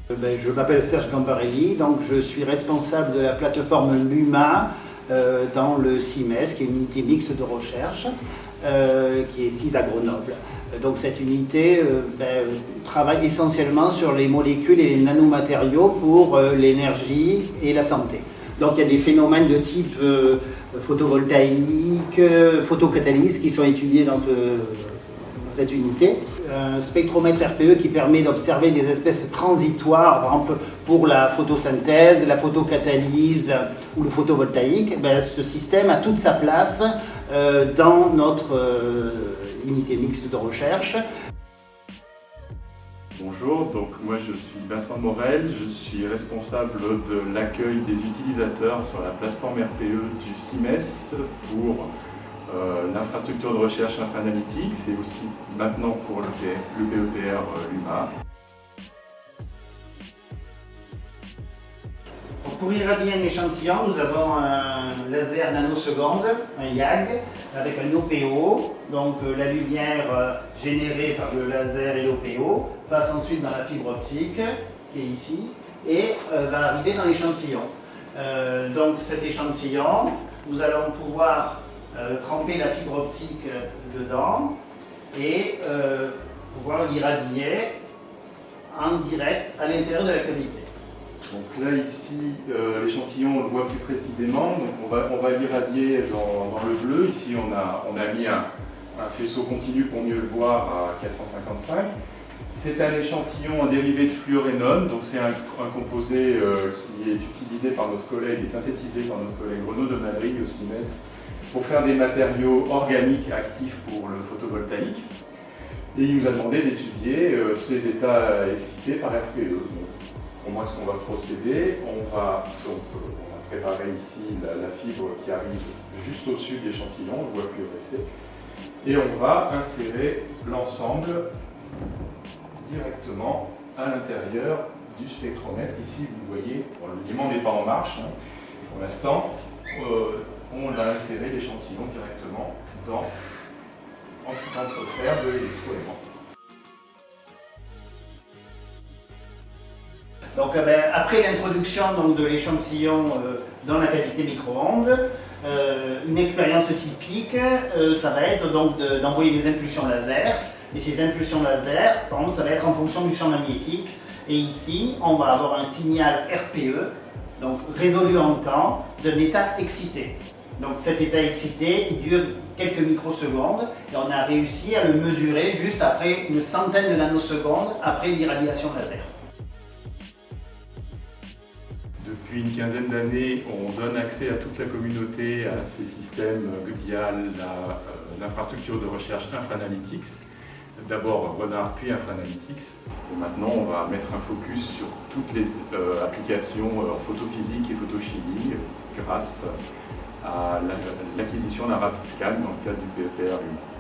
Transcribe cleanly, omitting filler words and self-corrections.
Je m'appelle Serge Gambarelli, donc je suis responsable de la plateforme LUMA dans le CIMES, qui est une unité mixte de recherche, qui est sise à Grenoble. Donc cette unité travaille essentiellement sur les molécules et les nanomatériaux pour l'énergie et la santé. Donc il y a des phénomènes de type photovoltaïque, photocatalyse qui sont étudiés dans cette unité. Un spectromètre RPE qui permet d'observer des espèces transitoires, par exemple pour la photosynthèse, la photocatalyse ou le photovoltaïque. Ce système a toute sa place dans notre unité mixte de recherche. Bonjour, donc moi je suis Vincent Morel, je suis responsable de l'accueil des utilisateurs sur la plateforme RPE du CIMES pour l'infrastructure de recherche InfraAnalytics et aussi maintenant pour le PEPR LUMA. Pour irradier un échantillon, nous avons un laser nanoseconde, un YAG, avec un OPO. Donc la lumière générée par le laser et l'OPO passe ensuite dans la fibre optique, qui est ici, et va arriver dans l'échantillon. Donc cet échantillon, nous allons pouvoir tremper la fibre optique dedans et pouvoir l'irradier en direct à l'intérieur de la cavité. Donc là ici, l'échantillon on le voit plus précisément, donc on va l'irradier dans le bleu. Ici on a mis un faisceau continu pour mieux le voir à 455. C'est un échantillon, un dérivé de fluorénone, donc c'est un composé qui est utilisé par notre collègue et synthétisé par notre collègue Renaud de Madrid au CIMES pour faire des matériaux organiques actifs pour le photovoltaïque. Et il nous a demandé d'étudier ces états excités par RPE. Comment est-ce qu'on va procéder? On va préparer ici la fibre qui arrive juste au-dessus de l'échantillon, on le voit fluorescer, et on va insérer l'ensemble directement à l'intérieur du spectromètre. Ici, vous voyez, l'élément n'est pas en marche, hein. Pour l'instant, on a inséré l'échantillon directement dans l'entrefer de l'électroaimant. Donc, après l'introduction de l'échantillon dans la cavité micro-ondes, une expérience typique, ça va être d'envoyer des impulsions laser. Et ces impulsions laser, par exemple, ça va être en fonction du champ magnétique. Et ici, on va avoir un signal RPE, donc résolu en temps, d'un état excité. Donc cet état excité, il dure quelques microsecondes et on a réussi à le mesurer juste après une centaine de nanosecondes après l'irradiation laser. Depuis une quinzaine d'années, on donne accès à toute la communauté à ces systèmes via l'infrastructure de recherche InfraAnalytics. D'abord Renard puis InfraAnalytics. Et maintenant, on va mettre un focus sur toutes les applications en photophysique et photochimie grâce à l'acquisition d'un RapidScan dans le cadre du PEPR LUMA.